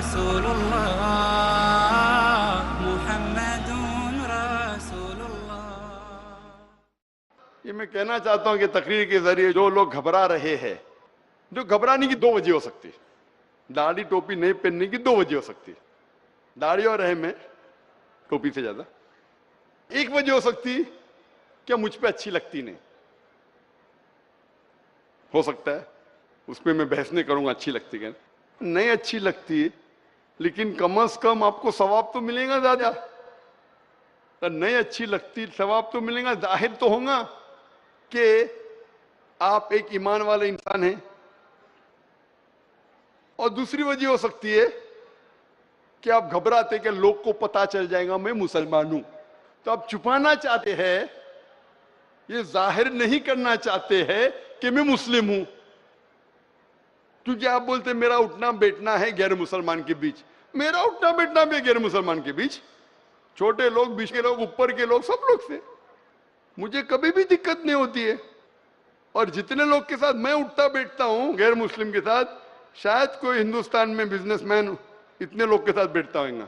رسول اللہ محمد رسول اللہ۔ یہ میں کہنا چاہتا ہوں کہ تقریر کے ذریعے جو لوگ گھبرا رہے ہیں، جو گھبرانے کی دو وجہ ہو سکتی، داڑھی ٹوپی نہیں پہننے کی دو وجہ ہو سکتی، داڑھی اور رحم میں ٹوپی سے زیادہ۔ ایک وجہ ہو سکتی کہ مجھ پہ اچھی لگتی نہیں، ہو سکتا ہے، اس پہ میں بحث نہیں کروں گا اچھی لگتی کہ نہیں اچھی لگتی، لیکن کم از کم آپ کو ثواب تو ملے گا زیادہ۔ نہیں اچھی لگتی، ثواب تو ملے گا، ظاہر تو ہوگا کہ آپ ایک ایمان والے انسان ہیں۔ اور دوسری وجہ ہو سکتی ہے کہ آپ گھبراتے کہ لوگ کو پتا چل جائے گا میں مسلمان ہوں، تو آپ چھپانا چاہتے ہیں، یہ ظاہر نہیں کرنا چاہتے ہیں کہ میں مسلم ہوں، کیونکہ آپ بولتے میرا اٹھنا بیٹھنا ہے غیر مسلمان کے بیچ۔ میرا اٹھنا بیٹھنا بھی غیر مسلمان کے بیچ، چھوٹے لوگ، بیچ کے لوگ، اوپر کے لوگ، سب لوگ سے مجھے کبھی بھی دقت نہیں ہوتی ہے۔ اور جتنے لوگ کے ساتھ میں اٹھتا بیٹھتا ہوں غیر مسلم کے ساتھ، شاید کوئی ہندوستان میں بزنس مین اتنے لوگ کے ساتھ بیٹھتا ہوگا۔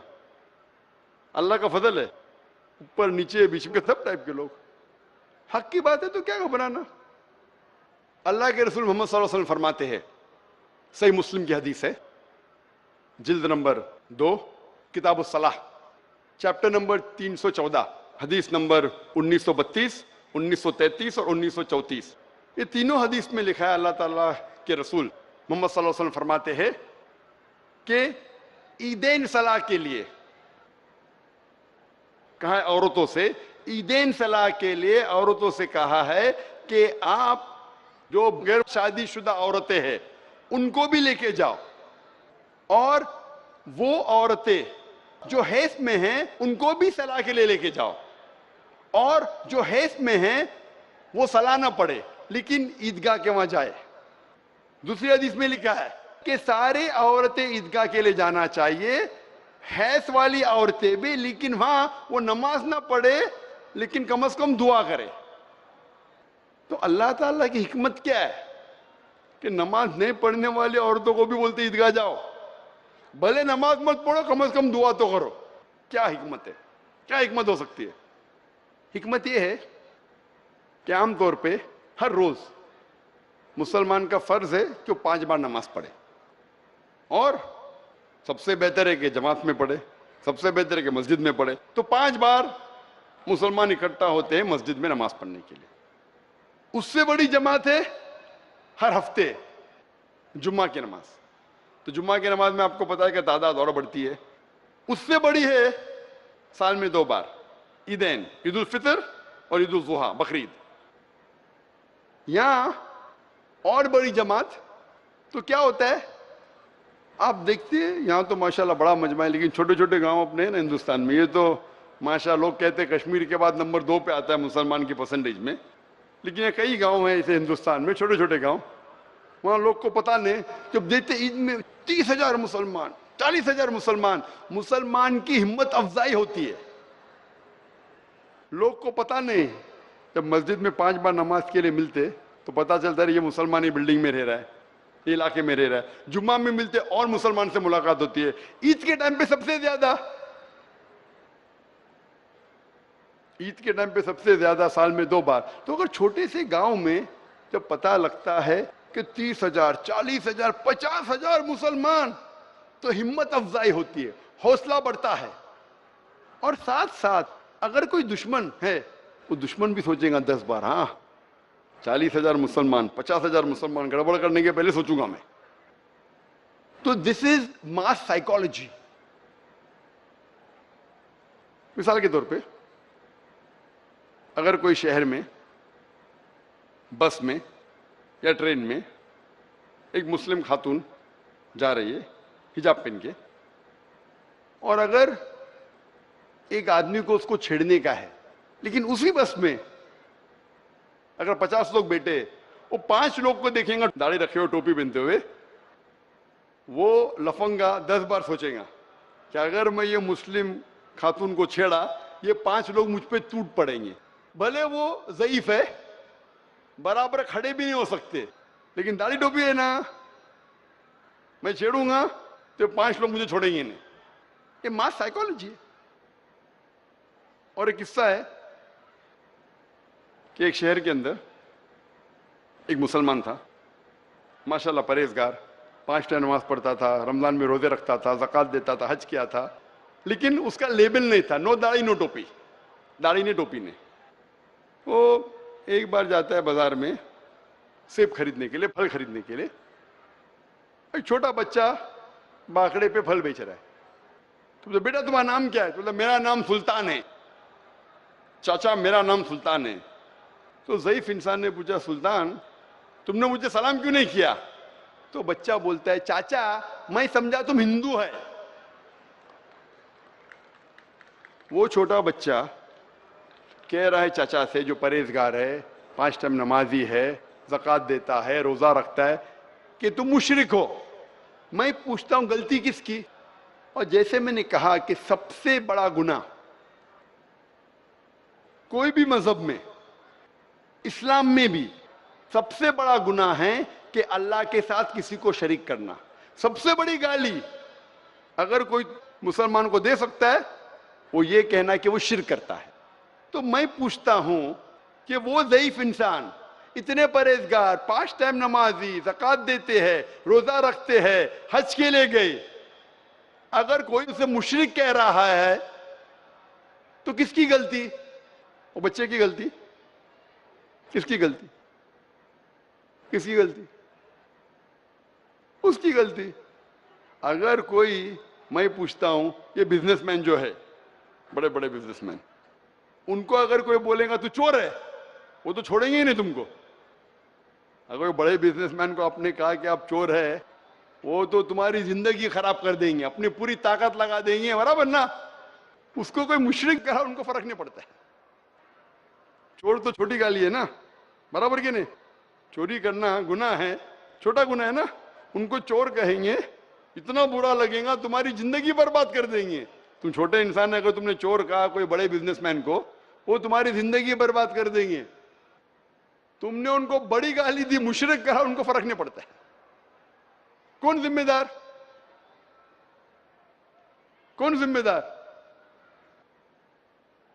اللہ کا فضل ہے، اوپر نیچے بیچ کے سب ٹائپ کے لوگ۔ حق کی بات ہے تو کیا گھبرانا۔ اللہ کے رسول محمد صلی اللہ علیہ وسلم فرماتے ہیں، صحیح مسلم کی حدیث ہے، جلد نمبر 2، کتاب الصلاح، چیپٹر نمبر 314، حدیث نمبر 1932، 1933 اور 1934۔ یہ تینوں حدیث میں لکھا ہے، اللہ تعالیٰ کے رسول محمد صلی اللہ علیہ وسلم فرماتے ہیں کہ عیدین صلاح کے لیے، کہا ہے عورتوں سے، عیدین صلاح کے لیے عورتوں سے کہا ہے کہ آپ جو غیر شادی شدہ عورتیں ہیں ان کو بھی لے کے جاؤ، اور وہ عورتیں جو حیض میں ہیں ان کو بھی صلاح کے لیے لے کے جاؤ، اور جو حیض میں ہیں وہ صلاح نہ پڑے لیکن عیدگاہ کے وہاں جائے۔ دوسری حدیث میں لکھا ہے کہ سارے عورتیں عیدگاہ کے لیے جانا چاہیے، حیض والی عورتیں بھی، لیکن وہاں وہ نماز نہ پڑھے لیکن کم از کم دعا کرے۔ تو اللہ تعالیٰ کی حکمت کیا ہے کہ نماز نہیں پڑھنے والی عورتوں کو بھی بولتے عیدگاہ جاؤ، بھلے نماز مت پڑھو کم از کم دعا تو کرو۔ کیا حکمت ہے، کیا حکمت ہو سکتی ہے؟ حکمت یہ ہے کہ عام طور پہ ہر روز مسلمان کا فرض ہے کہ وہ 5 بار نماز پڑھے، اور سب سے بہتر ہے کہ جماعت میں پڑھے، سب سے بہتر ہے کہ مسجد میں پڑھے۔ تو 5 بار مسلمان اکٹھا ہوتے ہیں مسجد میں نماز پڑھنے کے لیے۔ اس سے بڑی جماعت ہے ہر ہفتے جمعہ کی نماز۔ تو جمعہ کی نماز میں آپ کو پتا ہے کہ تعداد اور بڑھتی ہے۔ اس سے بڑی ہے سال میں 2 بار، عیدین، عید الفطر اور عید الاضحیٰ، بقرعید۔ یہاں اور بڑی جماعت تو کیا ہوتا ہے، آپ دیکھتے ہیں یہاں تو ماشاءاللہ بڑا مجمع ہے، لیکن چھوٹے چھوٹے گاؤں اپنے ہیں نا ہندوستان میں، یہ تو ماشاءاللہ لوگ کہتے ہیں کشمیر کے بعد نمبر 2 پہ آتا ہے مسلمان کی پرسنٹیج میں، لیکن یہ کئی گاؤں ہیں اسے ہندوستان میں، چھوٹے چھوٹے گاؤں، وہاں لوگ کو پتہ نہیں، جب دیکھتے عید میں 30,000 مسلمان، 40,000 مسلمان، مسلمان کی ہمت افزائی ہوتی ہے۔ لوگ کو پتہ نہیں، جب مسجد میں 5 بار نماز کے لیے ملتے تو پتہ چلتا ہے یہ مسلمانی بلڈنگ میں رہ رہا ہے، یہ علاقے میں رہ رہا ہے۔ جمعہ میں ملتے اور مسلمان سے ملاقات ہوتی ہے۔ عید کے ٹائم پہ سب سے زیادہ، عید کے ٹائم پہ سب سے زیادہ، سال میں 2 بار۔ تو اگر چھوٹے سے گاؤں میں جب پتہ لگتا ہے کہ 30,000، 40,000، 50,000 مسلمان، تو ہمت افزائی ہوتی ہے، حوصلہ بڑھتا ہے۔ اور ساتھ ساتھ اگر کوئی دشمن ہے، وہ دشمن بھی سوچے گا 10 بار، ہاں 40,000 مسلمان، 50,000 مسلمان، گڑبڑ کرنے کے پہلے سوچوں گا میں۔ تو دس از ماس سائیکالوجی۔ مثال کے طور پہ اگر کوئی شہر میں بس میں یا ٹرین میں ایک مسلم خاتون جا رہی ہے حجاب پہن کے، اور اگر ایک آدمی کو اس کو چھیڑنے کا ہے، لیکن اسی بس میں اگر 50 لوگ بیٹھے، وہ 5 لوگ کو دیکھیں گا داڑھی رکھے ہوئے، ٹوپی پہنتے ہوئے، وہ لفنگا 10 بار سوچیں گا کہ اگر میں یہ مسلم خاتون کو چھیڑا، یہ 5 لوگ مجھ پہ ٹوٹ پڑیں گے۔ بھلے وہ ضعیف ہے، برابر کھڑے بھی نہیں ہو سکتے، لیکن داڑھی ٹوپی ہے نا، میں چھیڑوں گا تو 5 لوگ مجھے چھوڑیں گے نہیں. یہ ماس سائیکالوجی ہے. اور ایک قصہ ہے کہ ایک شہر کے اندر ایک مسلمان تھا, ماشاءاللہ پرہیزگار, 5 ٹائم نماز پڑھتا تھا, رمضان میں روزے رکھتا تھا, زکوٰۃ دیتا تھا, حج کیا تھا, لیکن اس کا لیبل نہیں تھا, نو داڑھی نو ٹوپی, داڑھی نہیں ٹوپی نہیں. وہ ایک بار جاتا ہے بازار میں سیب خریدنے کے لیے, پھل خریدنے کے لیے. ایک چھوٹا بچہ باکڑے پہ پھل بیچ رہا ہے. تو بولے بیٹا تمہارا نام کیا ہے؟ تو بولے میرا نام سلطان ہے. چاچا میرا نام سلطان ہے. تو ضعیف انسان نے پوچھا سلطان تم نے مجھے سلام کیوں نہیں کیا؟ تو بچہ بولتا ہے چاچا میں سمجھا تم ہندو ہے. وہ چھوٹا بچہ کہہ رہا ہے چاچا سے جو پرہیزگار ہے, 5 ٹائم نمازی ہے, زکوٰۃ دیتا ہے, روزہ رکھتا ہے, کہ تم مشرک ہو. میں پوچھتا ہوں غلطی کس کی؟ اور جیسے میں نے کہا کہ سب سے بڑا گناہ کوئی بھی مذہب میں, اسلام میں بھی سب سے بڑا گناہ ہے کہ اللہ کے ساتھ کسی کو شریک کرنا. سب سے بڑی گالی اگر کوئی مسلمان کو دے سکتا ہے وہ یہ کہنا کہ وہ شرک کرتا ہے. تو میں پوچھتا ہوں کہ وہ ضعیف انسان اتنے پرہیزگار, 5 ٹائم نمازی, زکوٰۃ دیتے ہیں, روزہ رکھتے ہیں, حج کے لیے گئے, اگر کوئی اسے مشرک کہہ رہا ہے تو کس کی غلطی؟ وہ بچے کی غلطی؟ کس کی غلطی؟ کس کی غلطی؟ اس کی غلطی. اگر کوئی, میں پوچھتا ہوں یہ بزنس مین جو ہے, بڑے بڑے بزنس مین, ان کو اگر کوئی بولے گا تو چور ہے, وہ تو چھوڑیں گے ہی نہیں تم کو. اگر کوئی بڑے بزنس مین کو آپ نے کہا کہ آپ چور ہے, وہ تو تمہاری زندگی خراب کر دیں گے, اپنی پوری طاقت لگا دیں گے, برابر نا. اس کو کوئی مشرک کہا ان کو فرق نہیں پڑتا ہے. چور تو چھوٹی گالی ہے نا, برابر کہ نہیں؟ چوری کرنا گناہ ہے, چھوٹا گناہ ہے نا. ان کو چور کہیں گے, اتنا برا لگے گا, تمہاری زندگی برباد کر دیں گے. تم چھوٹے انسان ہے, اگر تم نے چور کہا کوئی بڑے بزنس مین کو, وہ تمہاری زندگی برباد کر دیں گے. تم نے ان کو بڑی گالی دی, مشرک کہا, ان کو فرق نہیں پڑتا ہے. کون ذمہ دار؟ کون ذمہ دار؟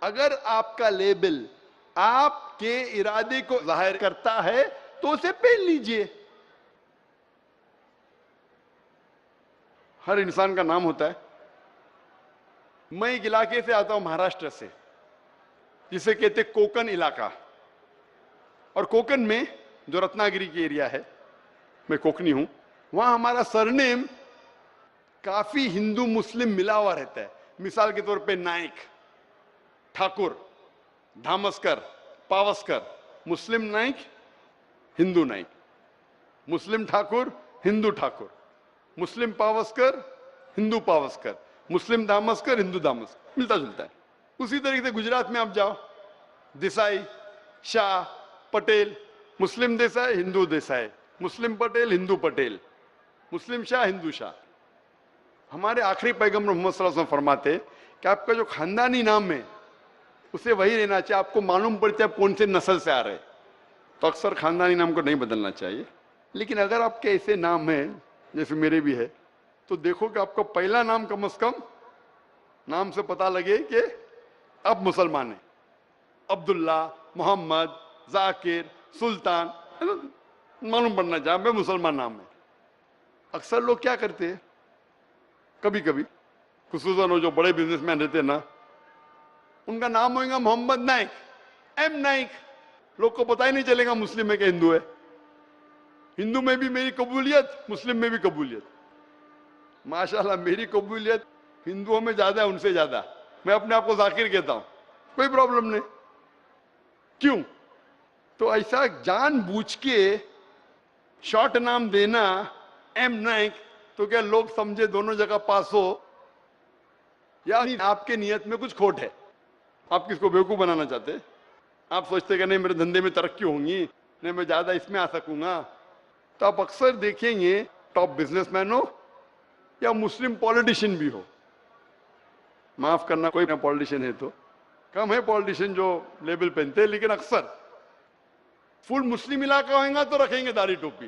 اگر آپ کا لیبل آپ کے ارادے کو ظاہر کرتا ہے تو اسے پہن لیجئے. ہر انسان کا نام ہوتا ہے. میں ایک علاقے سے آتا ہوں, مہاراشٹر سے, جسے کہتے کوکن علاقہ. اور کوکن میں جو رتناگری کی ایریا ہے, میں کوکنی ہوں, وہاں ہمارا سرنیم کافی ہندو مسلم ملا ہوا رہتا ہے. مثال کے طور پہ نائک, ٹھاکر, دھامسکر, پاوسکر. مسلم نائک, ہندو نائک. مسلم ٹھاکر, ہندو ٹھاکر. مسلم پاوسکر, ہندو پاوسکر. مسلم دھامسکر, ہندو دھامسکر. ملتا جلتا ہے. اسی طریقے سے گجرات میں آپ جاؤ, دیسائی, شاہ, پٹیل. مسلم دیسائی, ہندو دیسائی. مسلم پٹیل, ہندو پٹیل. مسلم شاہ, ہندو شاہ. ہمارے آخری پیغمبر محمد صلی اللہ علیہ وسلم فرماتے کہ آپ کا جو خاندانی نام ہے اسے وہی رہنا چاہیے. آپ کو معلوم پڑتا ہے کون سے نسل سے آ رہے, تو اکثر خاندانی نام کو نہیں بدلنا چاہیے. لیکن اگر آپ کے ایسے نام ہیں جیسے میرے بھی ہے, تو دیکھو کہ آپ کا پہلا نام کم از کم نام سے پتہ لگے کہ اب مسلمان ہیں. عبداللہ, محمد, ذاکر, سلطان, معلوم پڑنا چاہیے میں مسلمان نام ہے. اکثر لوگ کیا کرتے ہیں, کبھی کبھی خصوصاً وہ جو بڑے بزنس مین رہتے ہیں نا, ان کا نام ہوئے گا محمد نائک, ایم نائک. لوگ کو پتہ ہی نہیں چلے گا مسلم ہے کہ ہندو ہے. ہندو میں بھی میری قبولیت, مسلم میں بھی قبولیت. ماشاءاللہ میری قبولیت ہندوؤں میں زیادہ ہے ان سے زیادہ. میں اپنے آپ کو ذاکر کہتا ہوں, کوئی پرابلم نہیں. کیوں؟ تو ایسا جان بوجھ کے شارٹ نام دینا ایم نائک, تو کیا لوگ سمجھے دونوں جگہ پاس ہو, یا آپ کے نیت میں کچھ کھوٹ ہے؟ آپ کس کو بیوقوف بنانا چاہتے؟ آپ سوچتے کہ نہیں میرے دھندے میں ترقی ہوں گی, نہیں میں زیادہ اس میں آ سکوں گا. تو آپ اکثر دیکھیں گے ٹاپ بزنس مین ہو یا مسلم پولیٹیشین بھی ہو, معاف کرنا کوئی پولیٹیشین ہے تو کم ہے پولیٹیشین جو لیبل پہنتے ہیں, لیکن اکثر فل مسلم علاقہ ہوئے گا تو رکھیں گے داڑھی ٹوپی.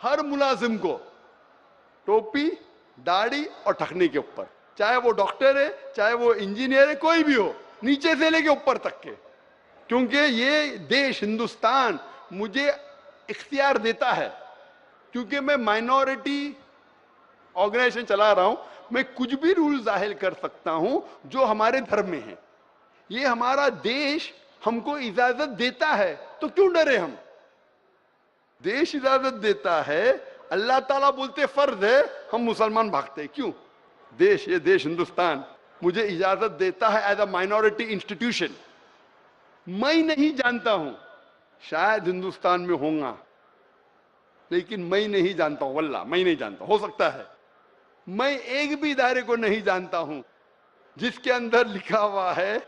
ہر ملازم کو ٹوپی داڑھی اور ٹھکنے کے اوپر، چاہے وہ ڈاکٹر ہے چاہے وہ انجینئر ہے، کوئی بھی ہو، نیچے سے لے کے اوپر تک کے، کیونکہ یہ دیش ہندوستان مجھے اختیار دیتا ہے، کیونکہ میں مائنورٹی آرگنائزیشن چلا رہا ہوں، میں کچھ بھی رول ظاہر کر سکتا ہوں جو ہمارے دھرم میں ہے۔ یہ ہمارا دیش ہم کو اجازت دیتا ہے، تو کیوں ڈرے ہم؟ دیش اجازت دیتا ہے، اللہ تعالیٰ بولتے فرض ہے، ہم مسلمان بھاگتے کیوں؟ یہ دیش ہندوستان مجھے اجازت دیتا ہے ایز اے مائنورٹی انسٹیٹیوشن۔ میں نہیں جانتا ہوں، شاید ہندوستان میں ہوں گا، لیکن میں نہیں جانتا ہوں، واللہ میں نہیں جانتا، ہو سکتا ہے۔ میں ایک بھی ادارے کو نہیں جانتا ہوں جس کے اندر لکھا ہوا ہے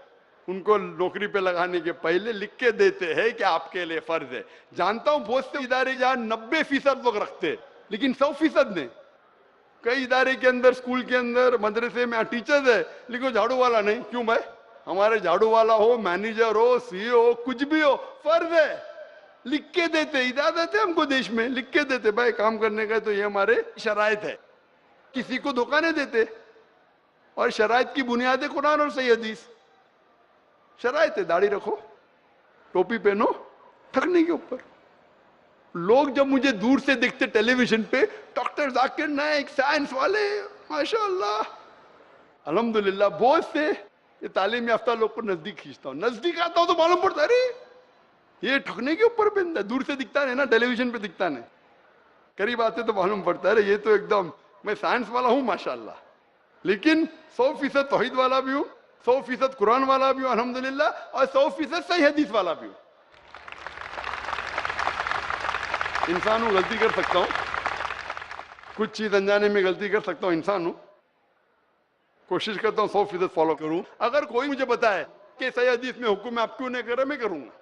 ان کو نوکری پہ لگانے کے پہلے لکھ کے دیتے ہیں کہ آپ کے لیے فرض ہے۔ جانتا ہوں بہت سے ادارے جہاں 90% لوگ رکھتے، لیکن 100% نہیں۔ کئی ادارے کے اندر، اسکول کے اندر، مدرسے میں ٹیچرز ہے لیکن جھاڑو والا نہیں۔ کیوں بھائی؟ ہمارے جھاڑو والا ہو، مینیجر ہو، سی ہو، کچھ بھی ہو، فرض ہے، لکھ کے دیتے، اجازت ہے ہم کو دیش میں، لکھ کے دیتے بھائی کام کرنے کا، تو یہ ہمارے شرائط ہے، کسی کو دھوکہ نہیں دیتے۔ اور شرائط کی بنیاد ہے قرآن اور صحیح حدیث۔ شرائط ہے، داڑھی رکھو، ٹوپی پہنو، ٹھکنے کے اوپر۔ لوگ جب مجھے دور سے دیکھتے ٹیلی ویژن پہ، ڈاکٹر ذاکر نائک، سائنس والے، ماشاءاللہ، الحمدللہ، بہت سے یہ تعلیم یافتہ لوگ کو نزدیک کھینچتا ہوں، نزدیک آتا ہوں تو معلوم پڑتا ہے ارے یہ ٹھکنے کے اوپر پہنتا ہے، دور سے دکھتا نہیں نا، ٹیلی ویژن پہ دکھتا نہیں، قریب آتے تو معلوم پڑتا ہے ارے یہ تو ایک دم، میں سائنس والا ہوں ماشاءاللہ، لیکن 100% توحید والا بھی ہوں، 100% قرآن والا بھی ہوں الحمدللہ، اور 100% صحیح حدیث والا بھی ہوں۔ انسان ہوں، غلطی کر سکتا ہوں، کچھ چیز انجانے میں غلطی کر سکتا ہوں، انسان ہوں، کوشش کرتا ہوں 100% فالو کروں۔ اگر کوئی مجھے بتائے کہ صحیح حدیث میں حکم ہے آپ کیوں نہیں کر رہے، میں کروں گا،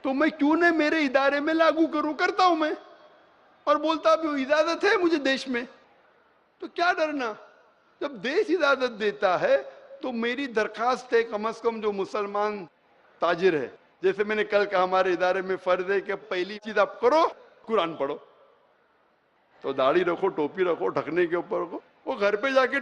تو میں کیوں نہیں میرے ادارے میں لاگو کروں، کرتا ہوں میں، اور بولتا بھی ہوں اجازت ہے مجھے دیش میں، تو کیا ڈرنا؟ جب دیش اجازت دیتا ہے تو میری درخواست ہے کم از کم جو مسلمان تاجر ہے، جیسے میں نے کل کہا ہمارے ادارے میں فرض ہے کہ پہلی چیز آپ کرو قرآن پڑھو، تو داڑھی رکھو، ٹوپی رکھو، ڈھکنے کے اوپر رکھو، وہ گھر پہ جا کے